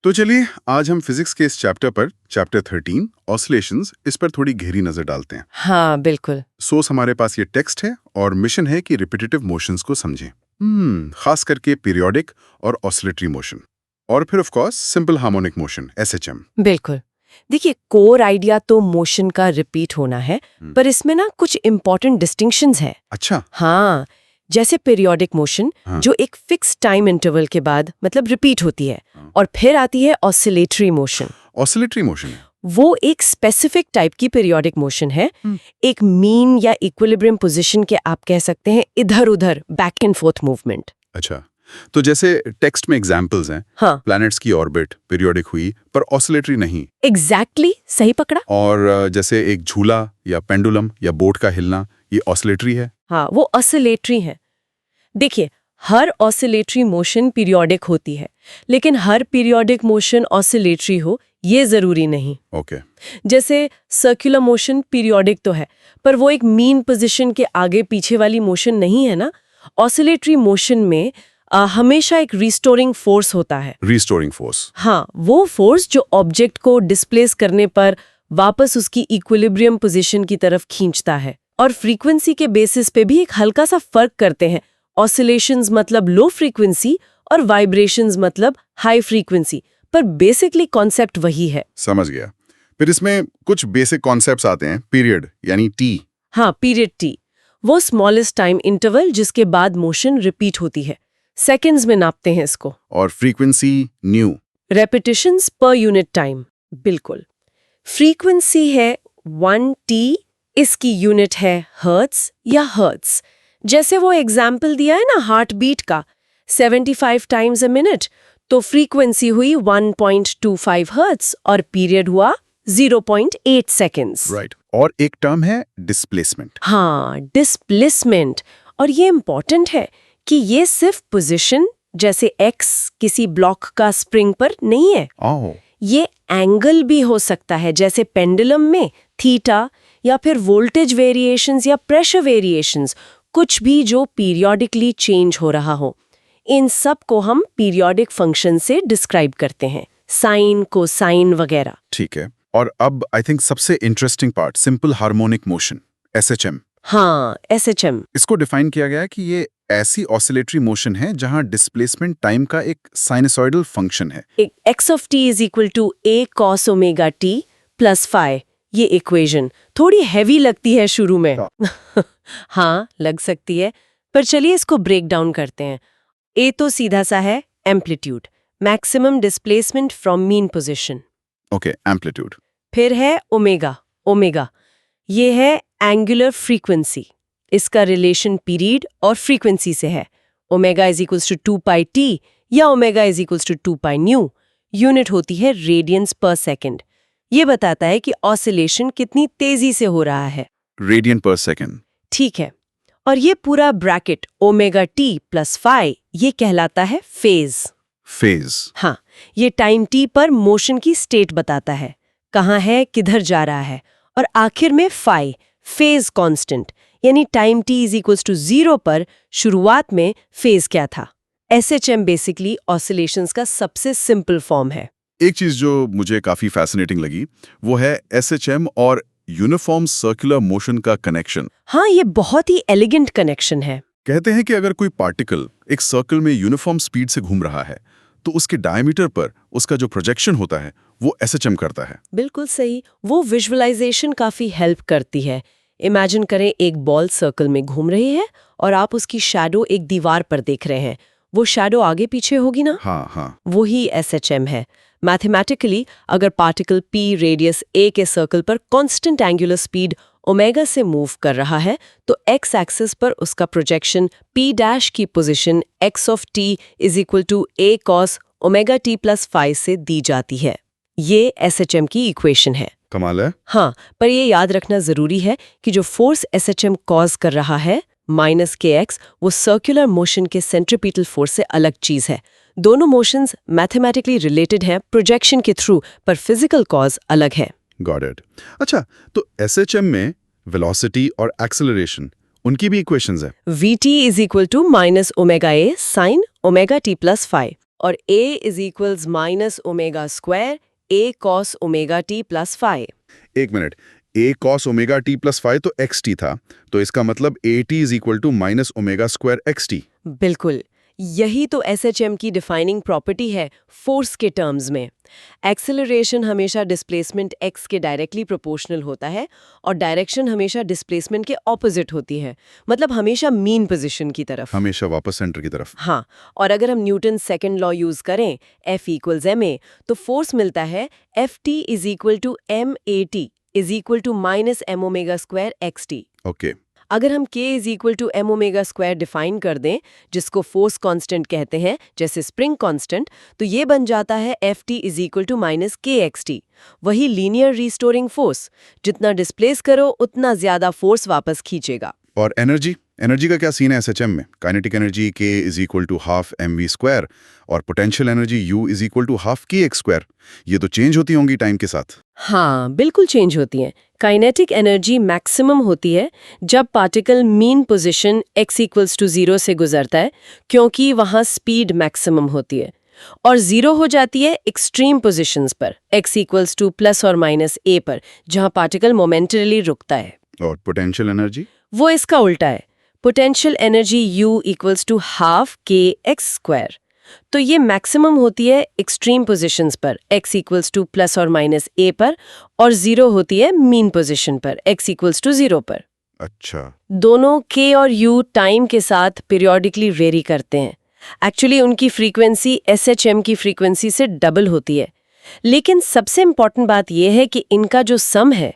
तो चलिए आज हम फिजिक्स के इस चैप्टर 13 ऑसिलेशंस इस पर थोड़ी गहरी नजर डालते हैं। हाँ बिल्कुल। सोर्स हमारे पास ये टेक्स्ट है और मिशन है कि रिपीटेटिव मोशंस को समझें। खास करके पीरियोडिक और ऑसिलेटरी मोशन और फिर of course simple harmonic motion SHM. बिल्कुल। देखिए, कोर आइडिया तो मोशन का रिपीट होना है, पर इसमें ना कुछ इंपॉर्टेंट डिस्टिंक्शंस है। अच्छा। हाँ, जैसे पीरियोडिक मोशन जो एक फिक्स टाइम इंटरवल के बाद मतलब रिपीट होती है, और फिर आती है ऑसिलेटरी मोशन। ऑसिलेटरी मोशन वो एक स्पेसिफिक टाइप की पीरियोडिक मोशन है, एक मीन या इक्विलिब्रियम पोजीशन के आप कह सकते हैं इधर-उधर बैक एंड फोर्थ मूवमेंट। अच्छा, तो जैसे टेक्स्ट में एग्जांपल्स हैं। हाँ, प्लैनेट्स की ऑर्बिट पीरियोडिक हुई पर ऑसिलेटरी नहीं। एग्जैक्टली सही पकड़ा। और जैसे एक झूला या पेंडुलम या बोट का हिलना, ये ऑसिलेटरी है। हाँ, वो ऑसिलेटरी है। देखिए, हर ऑसिलेटरी मोशन पीरियोडिक होती है, लेकिन हर पीरियोडिक मोशन ऑसिलेटरी हो ये जरूरी नहीं। ओके। जैसे सर्कुलर मोशन पीरियोडिक तो है, पर वो एक मीन पोजीशन के आगे पीछे वाली मोशन नहीं है ना। ऑसिलेटरी मोशन में हमेशा एक रिस्टोरिंग फोर्स होता है। Restoring force. हाँ, वो फोर्स जो ऑब्जेक्ट को डिस्प्लेस करने पर वापस उसकी इक्विलिब्रियम पोजीशन की तरफ खींचता है। और फ्रीक्वेंसी के बेसिस पे भी एक हल्का सा फर्क करते हैं। ऑसिलेशंस मतलब लो फ्रीक्वेंसी और वाइब्रेशंस मतलब हाई फ्रीक्वेंसी, पर बेसिकली कॉन्सेप्ट वही है। समझ गया। फिर इसमें कुछ बेसिक कॉन्सेप्ट्स आते हैं। पीरियड यानी टी। हाँ, पीरियड टी वो स्मॉलेस्ट टाइम इंटरवल जिसके बाद मोशन रिपीट होती है। सेकेंड्स में नापते हैं इसको। और frequency new. Repetitions per unit time. बिल्कुल। फ्रीक्वेंसी है 1t, इसकी यूनिट है हर्ट्स या हर्ट्स। जैसे वो एग्जाम्पल दिया है ना हार्ट बीट का, 75 टाइम्स अ मिनट, तो फ्रीक्वेंसी हुई 1.25 हर्ट्स और पीरियड हुआ 0.8 सेकेंड्स। राइट। और एक टर्म है डिस्प्लेसमेंट। हाँ, डिस्प्लेसमेंट। और ये इंपॉर्टेंट है कि ये सिर्फ पोजीशन जैसे x किसी ब्लॉक का स्प्रिंग पर नहीं है। ये एंगल भी हो सकता है, जैसे पेंडुलम में थीटा, या फिर वोल्टेज वेरिएशंस या प्रेशर वेरिएशंस, कुछ भी जो पीरियोडिकली चेंज हो रहा हो। इन सब को हम पीरियोडिक फंक्शन से डिस्क्राइब करते हैं, साइन, कोसाइन वगैरह। ठीक है। और अब आई थिंक सबसे interesting part, simple harmonic motion SHM. हाँ, एसएचएम। इसको डिफाइन किया गया है कि ये ऐसी ऑसिलेटरी मोशन है जहां डिस्प्लेसमेंट टाइम का एक साइनसॉइडल फंक्शन है। x of t is equal to a cos omega t plus phi। ये इक्वेशन थोड़ी हैवी लगती है शुरू में। हाँ, लग सकती है, पर चलिए इसको ब्रेक डाउन करते हैं। a तो सीधा सा है amplitude, maximum displacement from mean position. Okay, amplitude. फिर है ओमेगा। ओमेगा ये है एंगुलर फ्रीक्वेंसी। इसका रिलेशन पीरियड और फ्रीक्वेंसी से है। Omega is equals to 2 pi T या omega is equals to 2 pi nu. Unit होती है रेडियंस पर सेकेंड। ये बताता है कि ऑसिलेशन कितनी तेजी से हो रहा है। रेडियन पर सेकेंड। ठीक है। और ये पूरा bracket omega T plus phi, ये कहलाता है फेज। फेज। हाँ, ये टाइम टी पर मोशन की स्टेट बताता है, कहाँ है, किधर जा रहा है। और आखिर में फाई, फेज कांस्टेंट, यानी time T is equals to 0 पर शुरुआत में फेज क्या था। एसएचएम बेसिकली ऑसिलेशंस का सबसे सिंपल फॉर्म है। एक चीज जो मुझे काफी फैसिनेटिंग लगी वो है एसएचएम और यूनिफॉर्म सर्कुलर मोशन का कनेक्शन। हाँ, ये बहुत ही एलिगेंट कनेक्शन है। कहते हैं कि अगर कोई पार्टिकल एक सर्कल में यूनिफॉर्म स्पीड से घूम रहा है तो उसके डायमीटर पर उसका जो प्रोजेक्शन होता है वो एसएचएम करता है। बिल्कुल सही। वो विजुअलाइजेशन काफी हेल्प करती है। इमेजिन करें एक बॉल सर्कल में घूम रही है और आप उसकी शैडो एक दीवार पर देख रहे हैं। वो शैडो आगे पीछे होगी ना। हाँ। वो ही एसएचएम है। मैथमेटिकली अगर पार्टिकल p रेडियस a के सर्कल पर कांस्टेंट एंगुलर स्पीड ओमेगा से मूव कर रहा है, तो x एक्सिस पर उसका प्रोजेक्शन p डैश की position x of t is equal to a cos omega t plus phi से दी जाती है। ये एसएचएम की इक्वेशन है। कमाल है। हाँ, पर ये याद रखना जरूरी है कि जो फोर्स एसएचएम कॉज कर रहा है माइनस kx, वो सर्कुलर मोशन के सेंट्रीपिटल फोर्स से अलग चीज है। दोनों मोशंस मैथमेटिकली रिलेटेड हैं प्रोजेक्शन के थ्रू, पर फिजिकल कॉज अलग है। Got it. अच्छा, तो एसएचएम में वेलोसिटी और एक्सेलरेशन, उनकी भी इक्वेशंस है। vt is equal to minus omega A sine omega T plus phi. और a is equals minus omega square a cos omega t plus phi. एक minute, a cos omega t plus phi तो xt था, तो इसका मतलब at is equal to minus omega square xt। बिल्कुल, यही तो SHM की डिफाइनिंग प्रॉपर्टी है फोर्स के टर्म्स में। एक्सेलरेशन हमेशा डिस्प्लेसमेंट x के डायरेक्टली प्रोपोर्शनल होता है और डायरेक्शन हमेशा डिस्प्लेसमेंट के ऑपोजिट होती है, मतलब हमेशा मीन पोजीशन की तरफ। हमेशा वापस सेंटर की तरफ। हाँ, और अगर हम न्यूटन सेकंड लॉ यूज करें F इक्वल्स ma, तो फोर्स मिलता है Ft is equal to MAT is equal to minus m omega square xt। Okay. अगर हम k is equal to m omega square define कर दें, जिसको फोर्स कांस्टेंट कहते हैं, जैसे स्प्रिंग कांस्टेंट, तो ये बन जाता है Ft is equal to minus kxt। वही लीनियर रिस्टोरिंग फोर्स, जितना डिस्प्लेस करो उतना ज्यादा फोर्स वापस खींचेगा। और एनर्जी का क्या सीन है SHM में? Kinetic energy k is equal to half mv square और potential energy u is equal to half kx square. ये तो चेंज होती होंगी टाइम के साथ। हाँ, बिल्कुल चेंज होती हैं। काइनेटिक एनर्जी मैक्सिमम होती है जब particle mean position x equals to 0 से गुजरता है, क्योंकि वहाँ स्पीड मैक्सिमम होती है, और 0 हो जाती है एक्सट्रीम पोजीशंस पर, x इक्वल्स टू प्लस और माइनस a पर, जहाँ पार्टिकल मोमेंटरली रुकता है। और पोटेंशियल एनर्जी? वो इसका उल्टा है। Potential energy u equals to half kx square. तो ये मैक्सिमम होती है एक्सट्रीम पोजीशंस पर, x इक्वल्स टू प्लस और माइनस a पर, और 0 होती है मीन पोजीशन पर, x इक्वल्स टू 0 पर। अच्छा। दोनों k और u टाइम के साथ पीरियोडिकली वेरी करते हैं। एक्चुअली उनकी फ्रीक्वेंसी SHM की फ्रीक्वेंसी से डबल होती है। लेकिन सबसे इम्पॉर्टेंट बात यह है कि इनका जो सम है,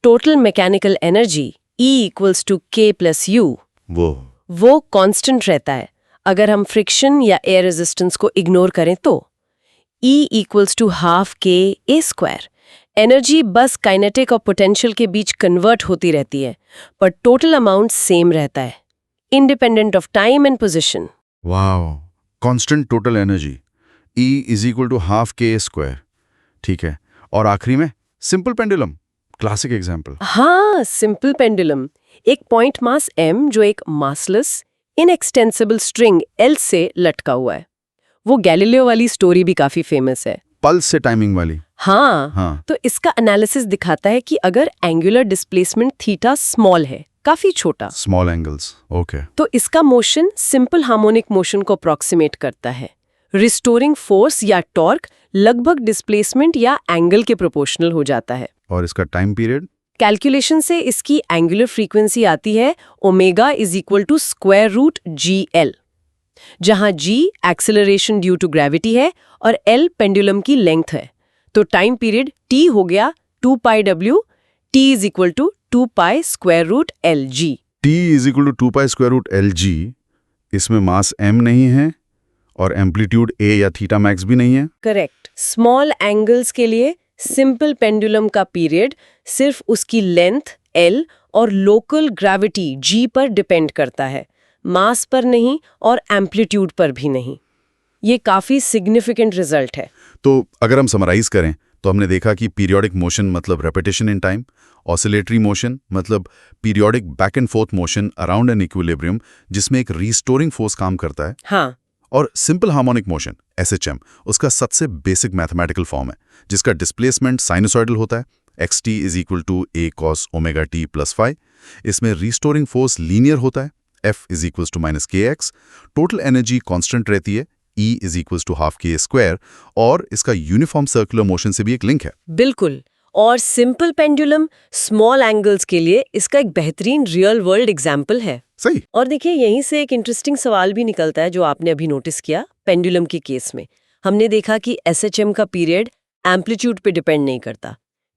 total mechanical energy E equals to k plus u, वो कांस्टेंट रहता है। अगर हम फ्रिक्शन या एयर रेजिस्टेंस को इग्नोर करें तो E equals to half k a square. Energy बस काइनेटिक और पोटेंशियल के बीच कन्वर्ट होती रहती है, पर टोटल अमाउंट सेम रहता है, independent of time and position. Wow, constant total energy E is equal to half k square. ठीक है, और आखिरी में सिंपल पेंडुलम, क्लासिक एग्जाम्पल। हाँ, सिंपल पेंडुलम, एक पॉइंट मास m जो एक मासलेस इनएक्सटेंसिबल स्ट्रिंग L से लटका हुआ है। वो गैलीलियो वाली स्टोरी भी काफी फेमस है, पल्स से टाइमिंग वाली। हाँ। तो इसका एनालिसिस दिखाता है कि अगर एंगुलर डिस्प्लेसमेंट थीटा स्मॉल है, काफी छोटा, स्मॉल एंगल्स, ओके, तो इसका मोशन सिंपल हार्मोनिक मोशन को अप्रॉक्सीमेट करता है। रिस्टोरिंग फोर्स या टॉर्क लगभग डिस्प्लेसमेंट या एंगल के प्रोपोर्शनल हो जाता है। और इसका टाइम पीरियड? कैलकुलेशन से इसकी एंगुलर फ्रीक्वेंसी आती है omega is equal to square root GL, जहां G acceleration due to gravity है और L पेंडुलम की लेंथ है। तो टाइम पीरियड T हो गया 2πW, T is equal to 2π square root LG। T is equal to 2π square root LG। इसमें mass m नहीं है और एम्पलीट्यूड a या थीटा मैक्स भी नहीं है। करेक्ट। स्मॉल एंगल्स के लिए सिंपल पेंडुलम का पीरियड सिर्फ उसकी लेंथ L और लोकल ग्रेविटी G पर डिपेंड करता है, मास पर नहीं और एम्पलीट्यूड पर भी नहीं। ये काफी सिग्निफिकेंट रिजल्ट है। तो अगर हम समराइज करें तो हमने देखा कि पीरियोडिक मोशन मतलब repetition in time, oscillatory motion मतलब periodic back and forth motion around an equilibrium जिसमें एक रीस्टोरिंग फोर्स काम करता है। हाँ। और सिंपल हार्मोनिक मोशन SHM उसका सबसे बेसिक मैथमेटिकल फॉर्म है, जिसका डिस्प्लेसमेंट साइनसॉइडल होता है, xt is equal to a cos omega t plus phi. इसमें रीस्टोरिंग फोर्स लीनियर होता है, F is equal to minus kx। Total energy constant रहती है, E is equal to half k square, और इसका uniform circular motion से भी एक लिंक है। बिल्कुल। और सिंपल पेंडुलम स्मॉल एंगल्स के लिए इसका एक बेहतरीन रियल वर्ल्ड एग्जाम्पल है। सही। और देखिए, यहीं से एक इंटरेस्टिंग सवाल भी निकलता है जो आपने अभी नोटिस किया। पेंडुलम के केस में हमने देखा कि SHM का पीरियड एम्पलीट्यूड पे डिपेंड नहीं करता।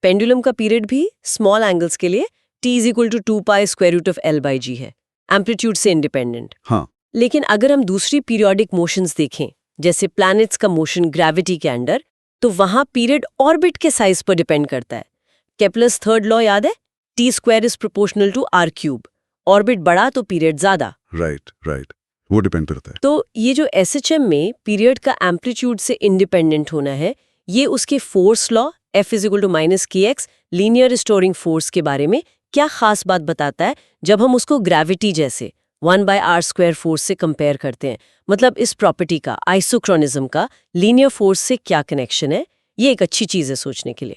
पेंडुलम का पीरियड भी स्मॉल एंगल्स के लिए T is equal to 2π square root of L/G है, एम्पलीट्यूड से इंडिपेंडेंट। हाँ। लेकिन अगर हम दूसरी पीरियोडिक मोशंस देखें, जैसे प्लैनेट्स का मोशन ग्रेविटी के अंडर, तो वहां पीरियड ऑर्बिट के साइज पर डिपेंड करता है। केप्लर्स थर्ड लॉ याद है? T square is proportional to R cube. Orbit बड़ा तो पीरियड ज्यादा। राइट, वो डिपेंड करता है। तो ये जो SHM में पीरियड का एम्पलीट्यूड से इंडिपेंडेंट होना है, ये उसके force law F is equal to minus kx linear restoring force के बारे में क्या खास बात बताता है, जब हम उसको ग्रेविटी जैसे 1/r² फोर्स से कंपेयर करते हैं। मतलब इस प्रॉपर्टी का, आइसोक्रोनिज्म का लीनियर फोर्स से क्या कनेक्शन है, ये एक अच्छी चीज़ है सोचने के लिए।